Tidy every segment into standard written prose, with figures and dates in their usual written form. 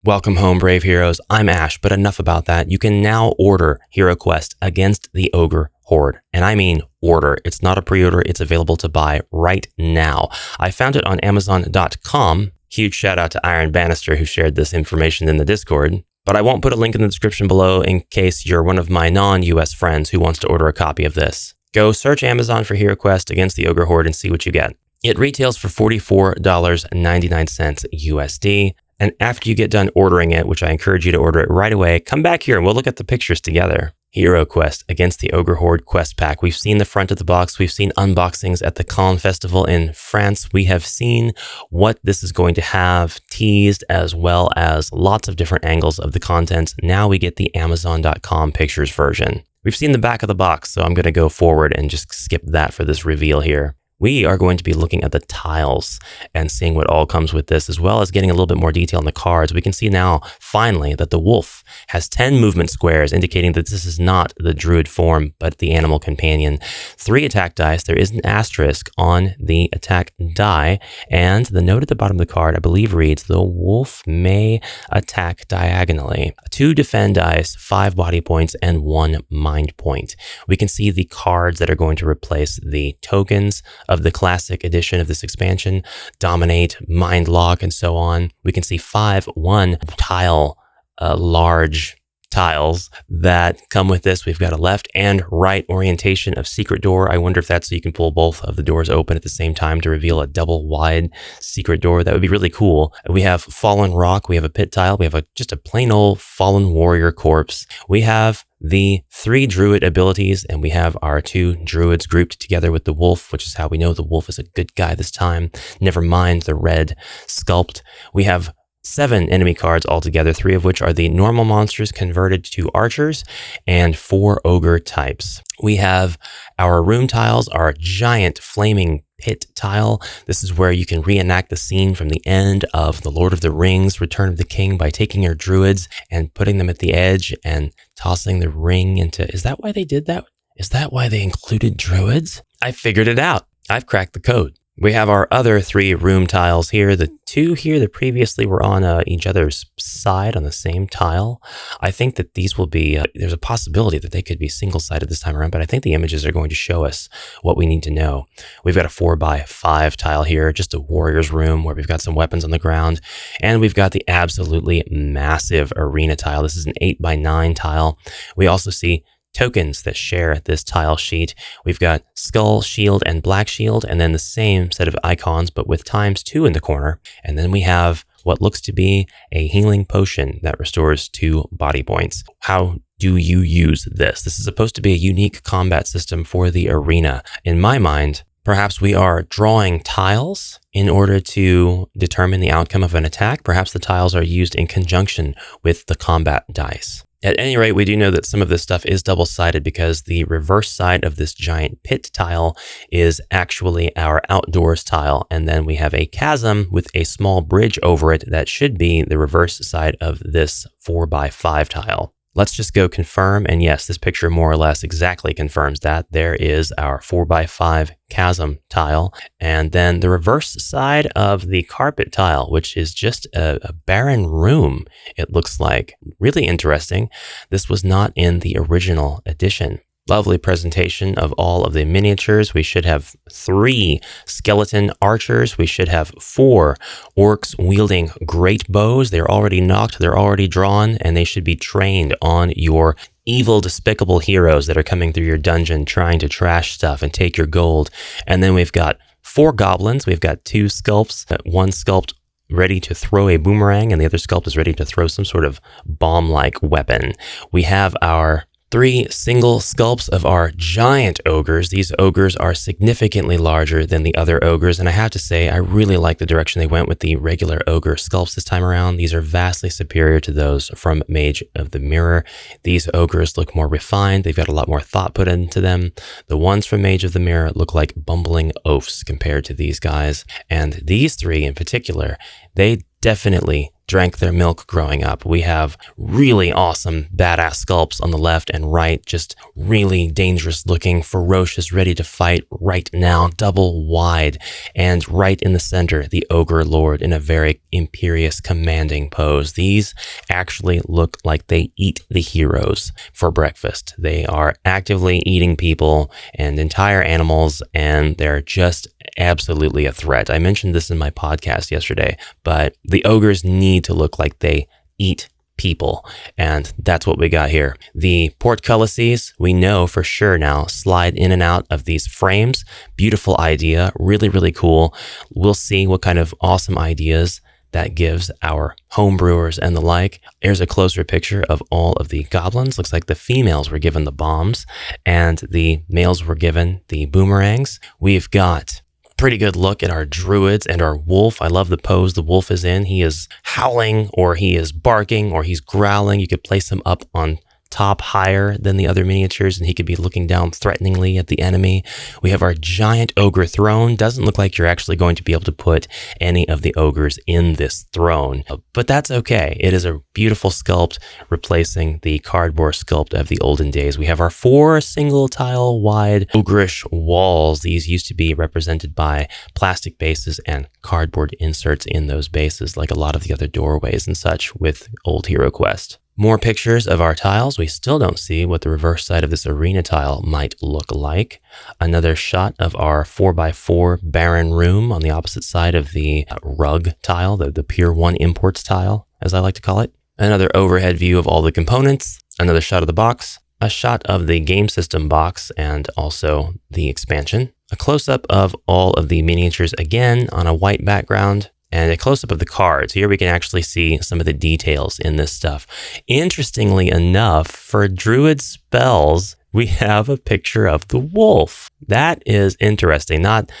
Welcome home, brave heroes. I'm Ash, but enough about that. You can now order HeroQuest against the Ogre Horde. And I mean order. It's not a pre-order. It's available to buy right now. I found it on Amazon.com. Huge shout out to Iron Bannister who shared this information in the Discord. But I won't put a link in the description below in case you're one of my non-US friends who wants to order a copy of this. Go search Amazon for HeroQuest against the Ogre Horde and see what you get. It retails for $44.99 USD. And after you get done ordering it, which I encourage you to order it right away, come back here and we'll look at the pictures together. HeroQuest against the Ogre Horde quest pack. We've seen the front of the box. We've seen unboxings at the Con Festival in France. We have seen what this is going to have teased, as well as lots of different angles of the contents. Now we get the Amazon.com pictures version. We've seen the back of the box, so I'm going to go forward and just skip that for this reveal here. We are going to be looking at the tiles and seeing what all comes with this, as well as getting a little bit more detail on the cards. We can see now, finally, that the wolf has 10 movement squares, indicating that this is not the druid form, but the animal companion. 3 attack dice. There is an asterisk on the attack die, and the note at the bottom of the card, I believe, reads, the wolf may attack diagonally. 2 defend dice, 5 body points, and 1 mind point. We can see the cards that are going to replace the tokens of the classic edition of this expansion: Dominate, Mind Lock, and so on. We can see 5 1-tile large tiles that come with this. We've got a left and right orientation of secret door. I wonder if that's so you can pull both of the doors open at the same time to reveal a double wide secret door. That would be really cool. We have fallen rock. We have a pit tile. We have just a plain old fallen warrior corpse. We have the 3 druid abilities, and we have our 2 druids grouped together with the wolf, which is how we know the wolf is a good guy this time. Never mind the red scalped. We have 7 enemy cards altogether, 3 of which are the normal monsters converted to archers, and 4 ogre types. We have our room tiles, our giant flaming pit tile. This is where you can reenact the scene from the end of The Lord of the Rings, Return of the King, by taking your druids and putting them at the edge and tossing the ring into... Is that why they did that? Is that why they included druids? I figured it out. I've cracked the code. We have our other 3 room tiles here. The 2 here that previously were on each other's side on the same tile. I think that these will be, there's a possibility that they could be single-sided this time around, but I think the images are going to show us what we need to know. We've got a 4x5 tile here, just a warrior's room where we've got some weapons on the ground. And we've got the absolutely massive arena tile. This is an 8x9 tile. We also see tokens that share this tile sheet. We've got skull, shield, and black shield, and then the same set of icons, but with ×2 in the corner. And then we have what looks to be a healing potion that restores 2 body points. How do you use this? This is supposed to be a unique combat system for the arena. In my mind, perhaps we are drawing tiles in order to determine the outcome of an attack. Perhaps the tiles are used in conjunction with the combat dice. At any rate, we do know that some of this stuff is double-sided because the reverse side of this giant pit tile is actually our outdoors tile. And then we have a chasm with a small bridge over it that should be the reverse side of this 4x5 tile. Let's just go confirm. And yes, this picture more or less exactly confirms that. There is our 4x5 chasm tile. And then the reverse side of the carpet tile, which is just a barren room, it looks like. Really interesting. This was not in the original edition. Lovely presentation of all of the miniatures. We should have 3 skeleton archers. We should have 4 orcs wielding great bows. They're already knocked, they're already drawn, and they should be trained on your evil, despicable heroes that are coming through your dungeon trying to trash stuff and take your gold. And then we've got 4 goblins. We've got 2 sculpts, 1 sculpt ready to throw a boomerang, and the other sculpt is ready to throw some sort of bomb-like weapon. We have our 3 single sculpts of our giant ogres. These ogres are significantly larger than the other ogres, and I have to say, I really like the direction they went with the regular ogre sculpts this time around. These are vastly superior to those from Mage of the Mirror. These ogres look more refined. They've got a lot more thought put into them. The ones from Mage of the Mirror look like bumbling oafs compared to these guys. And these 3 in particular, they definitely drank their milk growing up. We have really awesome, badass sculpts on the left and right, just really dangerous looking, ferocious, ready to fight right now, double wide. And right in the center, the Ogre Lord in a very imperious, commanding pose. These actually look like they eat the heroes for breakfast. They are actively eating people and entire animals, and they're just absolutely a threat. I mentioned this in my podcast yesterday, but the ogres need to look like they eat people, and that's what we got here. The portcullises, we know for sure now, slide in and out of these frames. Beautiful idea, really, really cool. We'll see what kind of awesome ideas that gives our homebrewers and the like. Here's a closer picture of all of the goblins. Looks like the females were given the bombs and the males were given the boomerangs. We've got pretty good look at our druids and our wolf. I love the pose the wolf is in. He is howling, or he is barking, or he's growling. You could place him up on top higher than the other miniatures, and he could be looking down threateningly at the enemy. We have our giant ogre throne. Doesn't look like you're actually going to be able to put any of the ogres in this throne, but that's okay. It is a beautiful sculpt replacing the cardboard sculpt of the olden days. We have our 4 single tile wide ogreish walls. These used to be represented by plastic bases and cardboard inserts in those bases, like a lot of the other doorways and such with old HeroQuest. More pictures of our tiles. We still don't see what the reverse side of this arena tile might look like. Another shot of our 4x4 barren room on the opposite side of the rug tile, the Pier 1 imports tile, as I like to call it. Another overhead view of all the components. Another shot of the box. A shot of the game system box and also the expansion. A close-up of all of the miniatures again on a white background. And a close-up of the cards. Here we can actually see some of the details in this stuff. Interestingly enough, for druid spells, we have a picture of the wolf. That is interesting. Not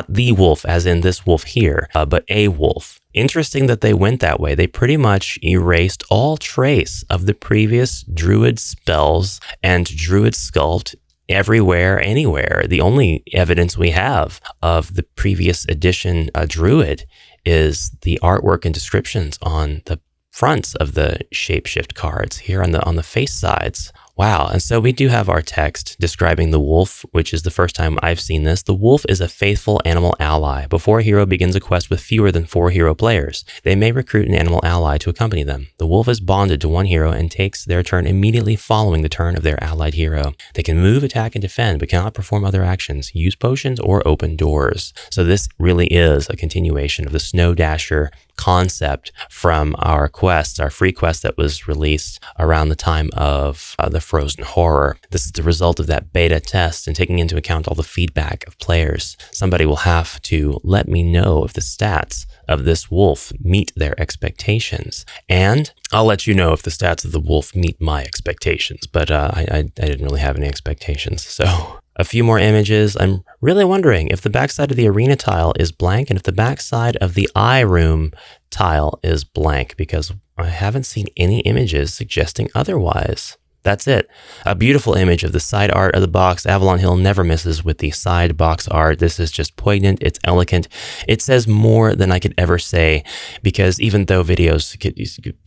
the wolf, as in this wolf here, but a wolf. Interesting that they went that way. They pretty much erased all trace of the previous druid spells and druid sculpt everywhere, anywhere. The only evidence we have of the previous edition druid is the artwork and descriptions on the fronts of the shapeshift cards here on the face sides. Wow. And so we do have our text describing the wolf, which is the first time I've seen this. The wolf is a faithful animal ally. Before a hero begins a quest with fewer than 4 hero players, they may recruit an animal ally to accompany them. The wolf is bonded to one hero and takes their turn immediately following the turn of their allied hero. They can move, attack, and defend, but cannot perform other actions, use potions, or open doors. So this really is a continuation of the Snow Dasher concept from our quest, our free quest that was released around the time of the Frozen Horror. This is the result of that beta test and taking into account all the feedback of players. Somebody will have to let me know if the stats of this wolf meet their expectations. And I'll let you know if the stats of the wolf meet my expectations, but I didn't really have any expectations. So a few more images. I'm really wondering if the backside of the arena tile is blank and if the backside of the eye room tile is blank, because I haven't seen any images suggesting otherwise. That's it. A beautiful image of the side art of the box. Avalon Hill never misses with the side box art. This is just poignant. It's elegant. It says more than I could ever say, because even though videos could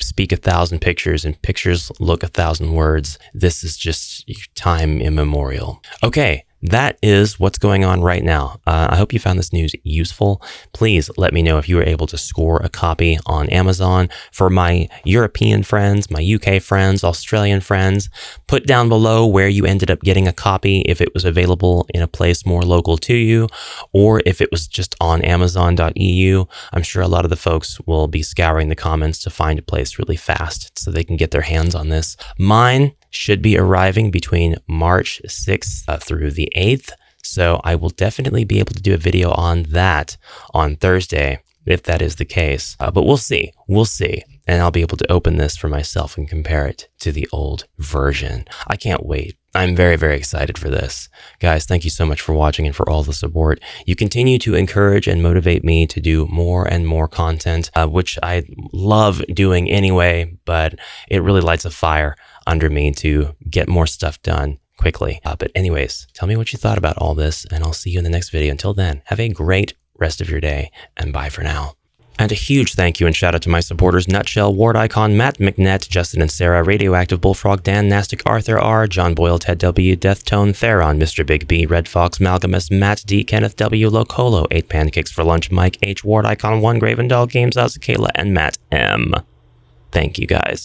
speak 1,000 pictures and pictures look 1,000 words, this is just time immemorial. Okay. That is what's going on right now. I hope you found this news useful. Please let me know if you were able to score a copy on Amazon. For my European friends, my UK friends, Australian friends, put down below where you ended up getting a copy, if it was available in a place more local to you, or if it was just on Amazon.eu. I'm sure a lot of the folks will be scouring the comments to find a place really fast so they can get their hands on this. Mine should be arriving between March 6th through the 8th. So I will definitely be able to do a video on that on Thursday, if that is the case. But we'll see. We'll see. And I'll be able to open this for myself and compare it to the old version. I can't wait. I'm very, very excited for this. Guys, thank you so much for watching and for all the support. You continue to encourage and motivate me to do more and more content, which I love doing anyway, but it really lights a fire under me to get more stuff done quickly. But anyways, tell me what you thought about all this, and I'll see you in the next video. Until then, have a great rest of your day, and bye for now. And a huge thank you and shout out to my supporters Nutshell, Ward Icon, Matt McNett, Justin and Sarah, Radioactive Bullfrog, Dan Nastic, Arthur R, John Boyle, Ted W, Deathtone, Theron, Mr. Big B, Red Fox, Malgamus, Matt D, Kenneth W, Locolo, 8 Pancakes for Lunch, Mike H, Ward Icon 1, Gravendall Games, Azakayla, and Matt M. Thank you guys.